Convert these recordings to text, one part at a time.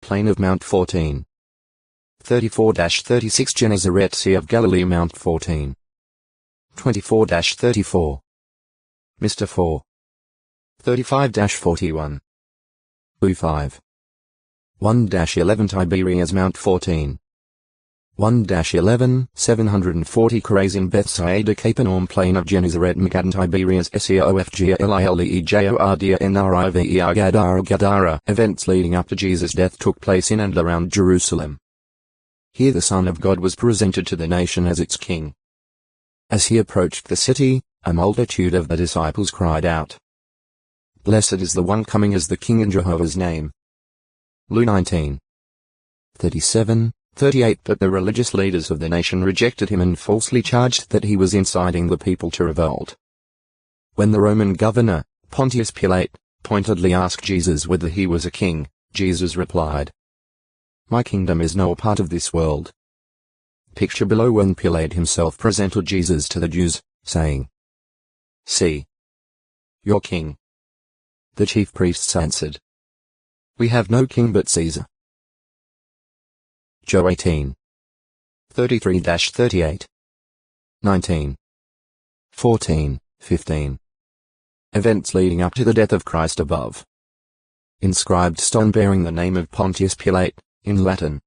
Plain of Mount 14. 34-36 Gennesaret Sea of Galilee Mount 14. 24-34. Mr. 4. 35-41. U5. 1-11 Tiberias Mount 14. 1-11, 740 Chorazin Bethsaida Capernaum Plain of Gennesaret Magadan Tiberias Seofgalileejordia Gadara. Events leading up to Jesus' death took place in and around Jerusalem. Here the Son of God was presented to the nation as its king. As he approached the city, a multitude of the disciples cried out, "Blessed is the one coming as the King in Jehovah's name." Luke 19. 37-38 But the religious leaders of the nation rejected him and falsely charged that he was inciting the people to revolt. When the Roman governor, Pontius Pilate, pointedly asked Jesus whether he was a king, Jesus replied, "My kingdom is no part of this world." Picture below when Pilate himself presented Jesus to the Jews, saying, "See, your king." The chief priests answered, "We have no king but Caesar." Joe 18. 33-38. 19. 14, 15. Events leading up to the death of Christ above. Inscribed stone bearing the name of Pontius Pilate, in Latin.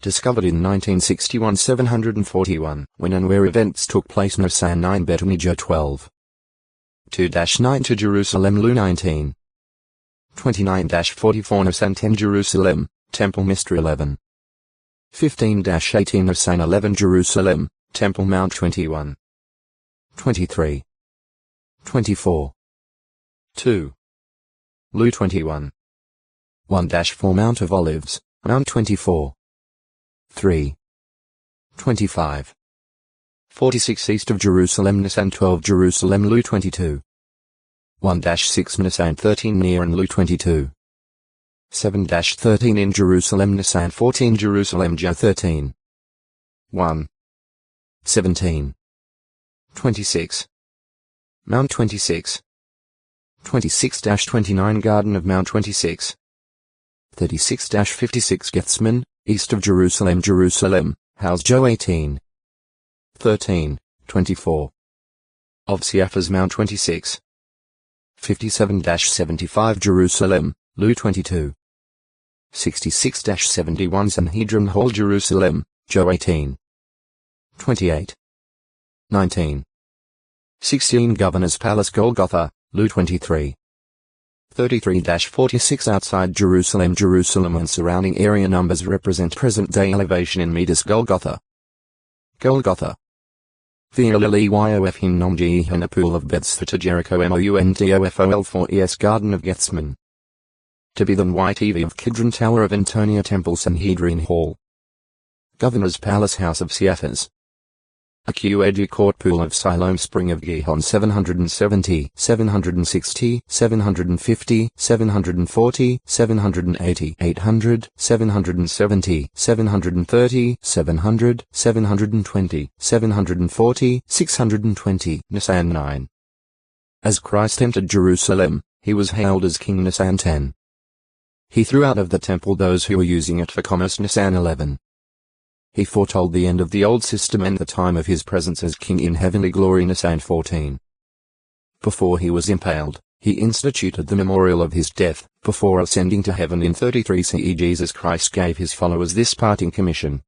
Discovered in 1961 741, when and where events took place. Nisan 9 Betanijah 12. 2-9 to Jerusalem Lu 19. 29-44 Nisan 10 Jerusalem, Temple Mystery 11. 15-18 Nisan 11 Jerusalem, Temple Mount 21. 23. 24. 2. Lu 21. 1-4 Mount of Olives, Mount 24. 3. 25. 46 East of Jerusalem Nisan 12 Jerusalem Lu 22. 1-6 Nisan 13 near and Lu 22. 7-13 in Jerusalem Nisan 14 Jerusalem Jah 13. 1. 17. 26. Mount 26. 26-29 Garden of Mount 26. 36-56 Gethsemane, east of Jerusalem Jerusalem, House Joe 18. 13, 24. Of Cephas Mount 26. 57-75 Jerusalem, Lu 22. 66-71 Sanhedrin Hall Jerusalem, Joe 18. 28. 19. 16 Governor's Palace Golgotha, Lu 23. 33-46 outside Jerusalem Jerusalem and surrounding area numbers represent present-day elevation in meters Golgotha. Golgotha. Vlelyof Hinnom Jehan Pool of Bethsphata Jericho Mountofol 4 Es Garden of Gethsemane. To be the YTV of Kidron Tower of Antonia Temple Sanhedrin Hall. Governor's Palace House of Cephas. Aqedu Court Pool of Siloam Spring of Gihon 770, 760, 750, 740, 780, 800, 770, 730, 700, 720, 740, 620, Nisan 9. As Christ entered Jerusalem, he was hailed as King Nisan 10. He threw out of the temple those who were using it for commerce Nisan 11. He foretold the end of the old system and the time of his presence as king in heavenly glory Nisan 14. Before he was impaled, he instituted the memorial of his death. Before ascending to heaven in 33 CE Jesus Christ gave his followers this parting commission.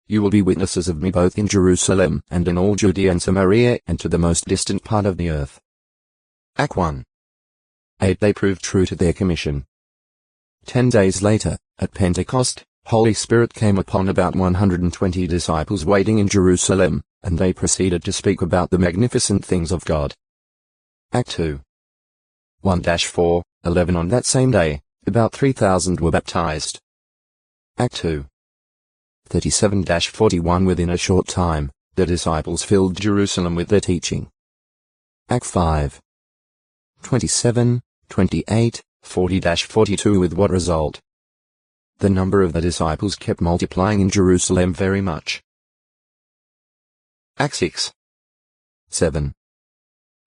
You will be witnesses of me both in Jerusalem and in all Judea and Samaria and to the most distant part of the earth. Act 1. 8 They proved true to their commission. 10 days later, at Pentecost, Holy Spirit came upon about 120 disciples waiting in Jerusalem, and they proceeded to speak about the magnificent things of God. Act 2. 1-4, 11 On that same day, about 3,000 were baptized. Act 2. 37-41 Within a short time, the disciples filled Jerusalem with their teaching. Act 5. 27, 28, 40-42 With what result? The number of the disciples kept multiplying in Jerusalem very much. Act 6. 7.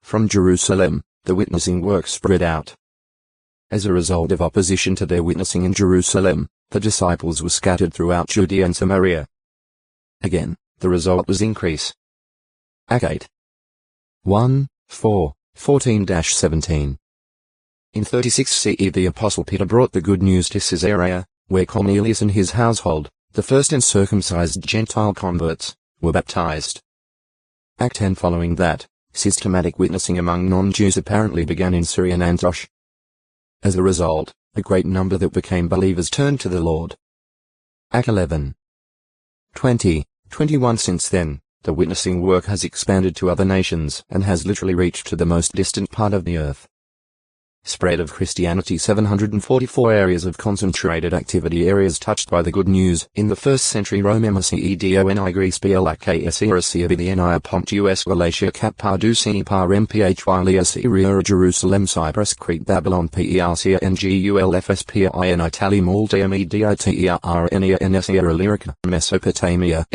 From Jerusalem, the witnessing work spread out. As a result of opposition to their witnessing in Jerusalem, the disciples were scattered throughout Judea and Samaria. Again, the result was increase. Acts 8. 14-17. In 36 CE the Apostle Peter brought the good news to Caesarea, where Cornelius and his household, the first uncircumcised Gentile converts, were baptized. Act 10. Following that, systematic witnessing among non-Jews apparently began in Syria and Antioch. As a result, a great number that became believers turned to the Lord. Act 11. 21. Since then, the witnessing work has expanded to other nations and has literally reached to the most distant part of the earth. Spread of Christianity. 744 areas of concentrated activity. Areas touched by the good news. In the 1st century Rome, Macedoni, Greece, Blaks, Asia, Bithynia, Pontus, Galatia, Cappadocia, Mphy, Syria, Jerusalem, Cyprus, Crete, Babylon, Persia, Ngulfs, Pin, Italy, Malta, Mediterranean, Illyria, Mesopotamia,